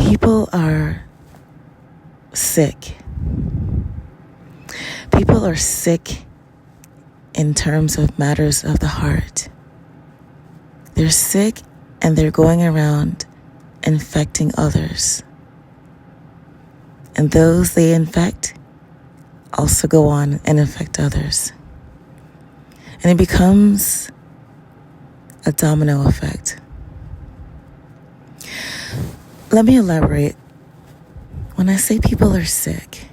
People are sick. People are sick in terms of matters of the heart. They're sick and they're going around infecting others. And those they infect also go on and infect others. And it becomes a domino effect. Let me elaborate. When I say people are sick,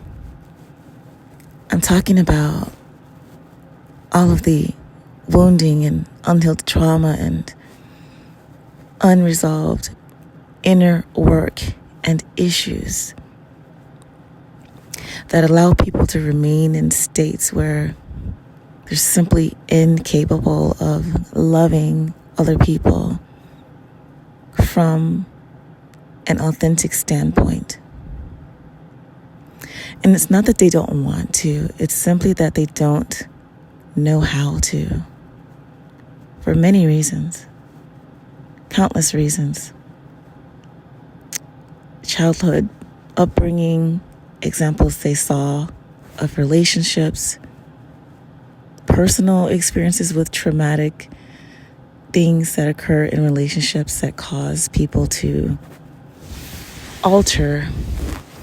I'm talking about all of the wounding and unhealed trauma and unresolved inner work and issues that allow people to remain in states where they're simply incapable of loving other people from an authentic standpoint. And it's not that they don't want to, it's simply that they don't know how to. For many reasons. Countless reasons. Childhood, upbringing, examples they saw of relationships, personal experiences with traumatic things that occur in relationships that cause people to alter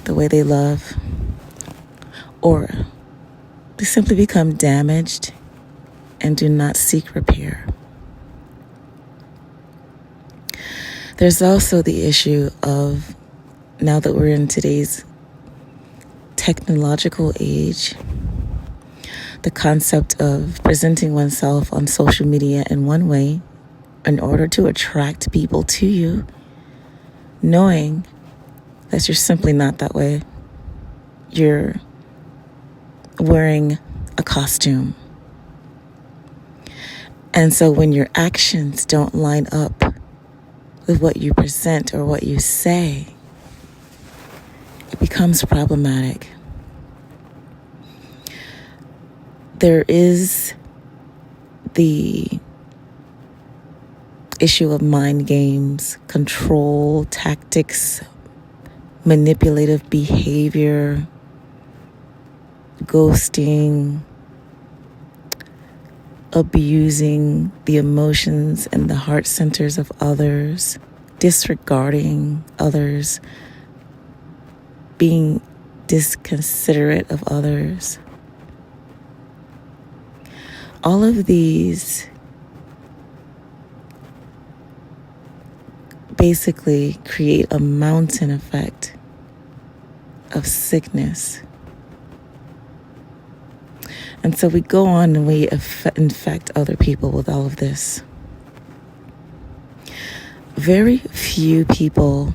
the way they love, or they simply become damaged and do not seek repair. There's also the issue of, now that we're in today's technological age, the concept of presenting oneself on social media in one way in order to attract people to you, knowing that you're simply not that way. You're wearing a costume. And so when your actions don't line up with what you present or what you say, it becomes problematic. There is the issue of mind games, control, tactics, manipulative behavior, ghosting, abusing the emotions and the heart centers of others, disregarding others, being disconsiderate of others. All of these basically create a mountain effect of sickness. And so we go on and we infect other people with all of this. Very few people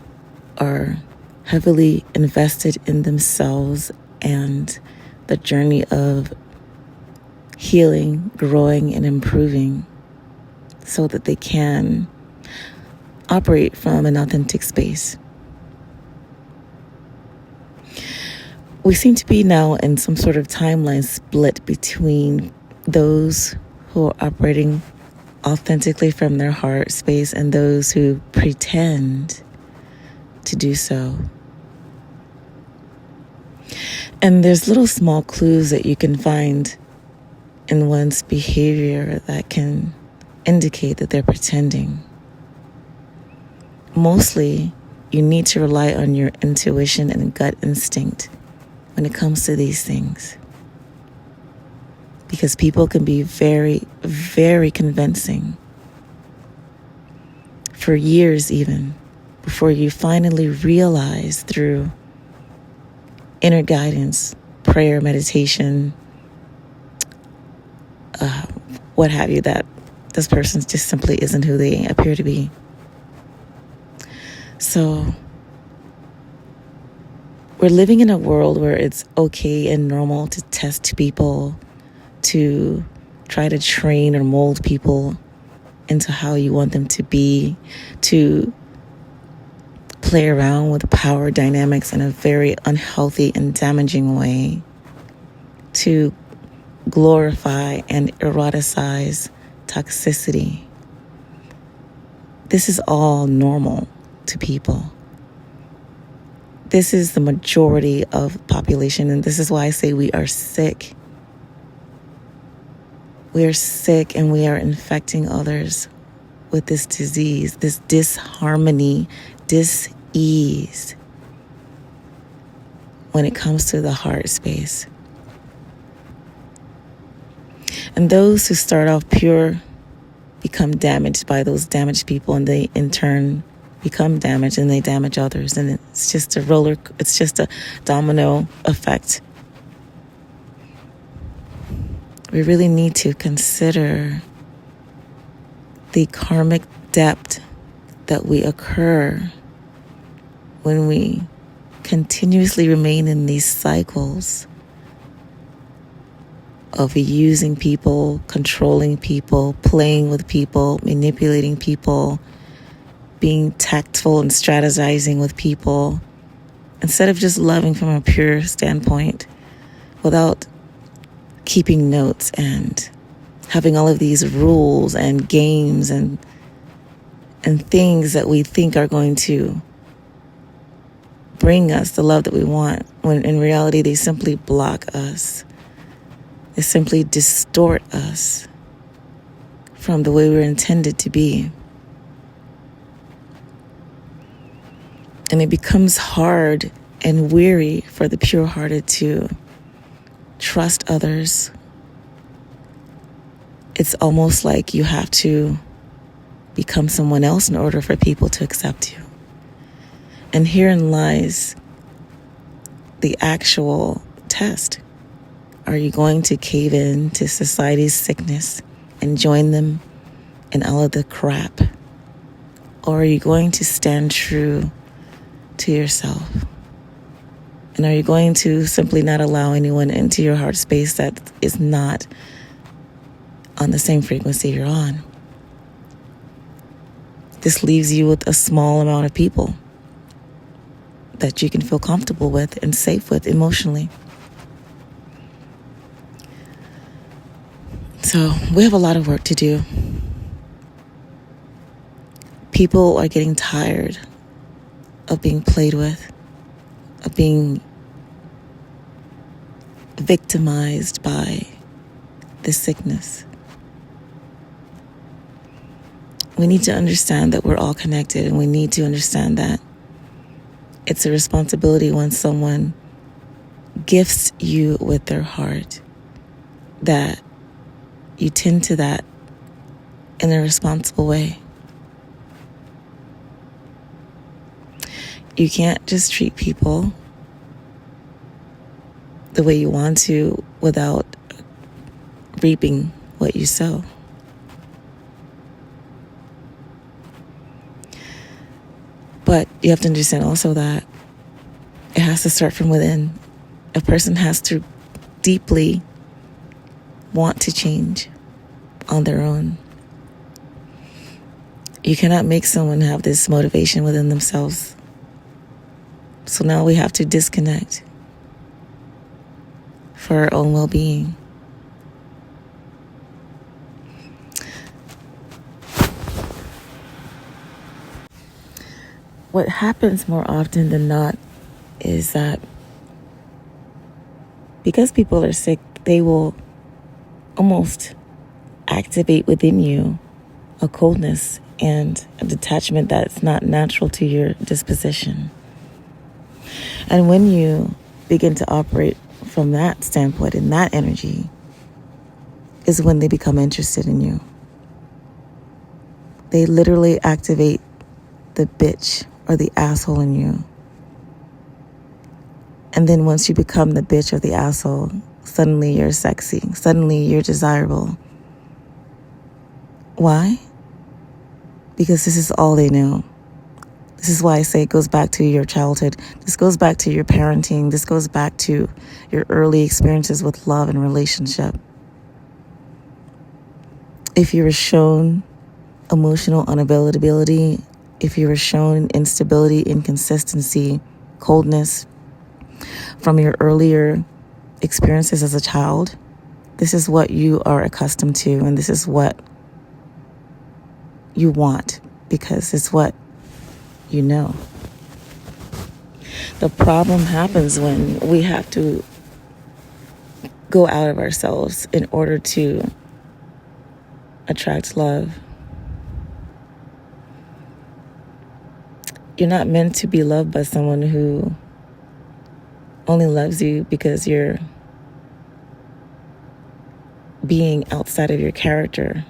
are heavily invested in themselves and the journey of healing, growing, and improving so that they can operate from an authentic space. We seem to be now in some sort of timeline split between those who are operating authentically from their heart space and those who pretend to do so. And there's little small clues that you can find in one's behavior that can indicate that they're pretending. Mostly, you need to rely on your intuition and gut instinct when it comes to these things. Because people can be very, very convincing for years even, before you finally realize through inner guidance, prayer, meditation, what have you, that this person just simply isn't who they appear to be. So we're living in a world where it's okay and normal to test people, to try to train or mold people into how you want them to be, to play around with power dynamics in a very unhealthy and damaging way, to glorify and eroticize toxicity. This is all normal to people. This is the majority of the population, and this is why I say we are sick. We are sick, and we are infecting others with this disease, this disharmony, dis-ease when it comes to the heart space. And those who start off pure become damaged by those damaged people, and they in turn become damaged, and they damage others, and it's just a domino effect. We really need to consider the karmic depth that we occur when we continuously remain in these cycles of using people, controlling people, playing with people, manipulating people, being tactful and strategizing with people, instead of just loving from a pure standpoint without keeping notes and having all of these rules and games and things that we think are going to bring us the love that we want, when in reality they simply block us. They simply distort us from the way we're intended to be. And it becomes hard and weary for the pure-hearted to trust others. It's almost like you have to become someone else in order for people to accept you. And herein lies the actual test. Are you going to cave in to society's sickness and join them in all of the crap? Or are you going to stand true to yourself? And are you going to simply not allow anyone into your heart space that is not on the same frequency you're on? This leaves you with a small amount of people that you can feel comfortable with and safe with emotionally. So we have a lot of work to do. People are getting tired of being played with, of being victimized by this sickness. We need to understand that we're all connected, and we need to understand that it's a responsibility when someone gifts you with their heart that you tend to that in a responsible way. You can't just treat people the way you want to without reaping what you sow. But you have to understand also that it has to start from within. A person has to deeply want to change on their own. You cannot make someone have this motivation within themselves. So now we have to disconnect for our own well-being. What happens more often than not is that because people are sick, they will almost activate within you a coldness and a detachment that's not natural to your disposition. And when you begin to operate from that standpoint and that energy is when they become interested in you. They literally activate the bitch or the asshole in you. And then once you become the bitch or the asshole, suddenly you're sexy. Suddenly you're desirable. Why? Because this is all they know. This is why I say it goes back to your childhood. This goes back to your parenting. This goes back to your early experiences with love and relationship. If you were shown emotional unavailability, if you were shown instability, inconsistency, coldness from your earlier experiences as a child, this is what you are accustomed to, and this is what you want because it's what you know. The problem happens when we have to go out of ourselves in order to attract love. You're not meant to be loved by someone who only loves you because you're being outside of your character,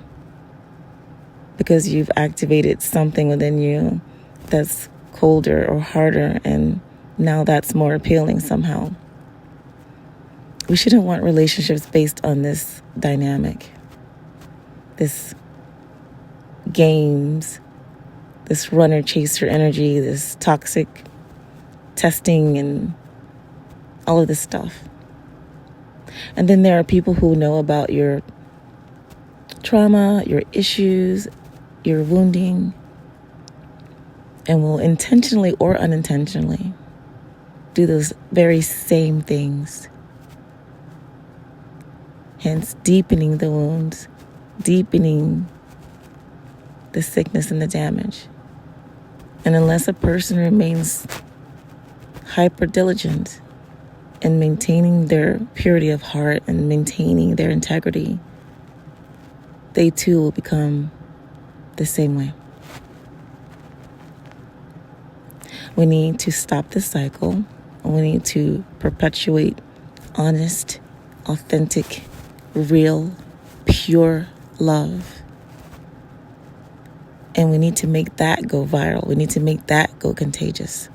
because you've activated something within you that's colder or harder, and now that's more appealing somehow. We shouldn't want relationships based on this dynamic, this games, this runner-chaser energy, this toxic testing, and all of this stuff. And then there are people who know about your trauma, your issues, your wounding, and will intentionally or unintentionally do those very same things. Hence, deepening the wounds, deepening the sickness and the damage. And unless a person remains hyper diligent in maintaining their purity of heart and maintaining their integrity, they too will become the same way. We need to stop this cycle. We need to perpetuate honest, authentic, real, pure love. And we need to make that go viral. We need to make that go contagious.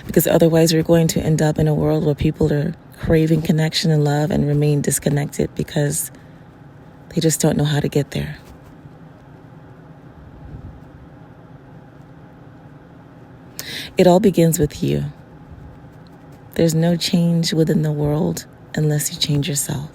Because otherwise we're going to end up in a world where people are craving connection and love and remain disconnected because they just don't know how to get there. It all begins with you. There's no change within the world unless you change yourself.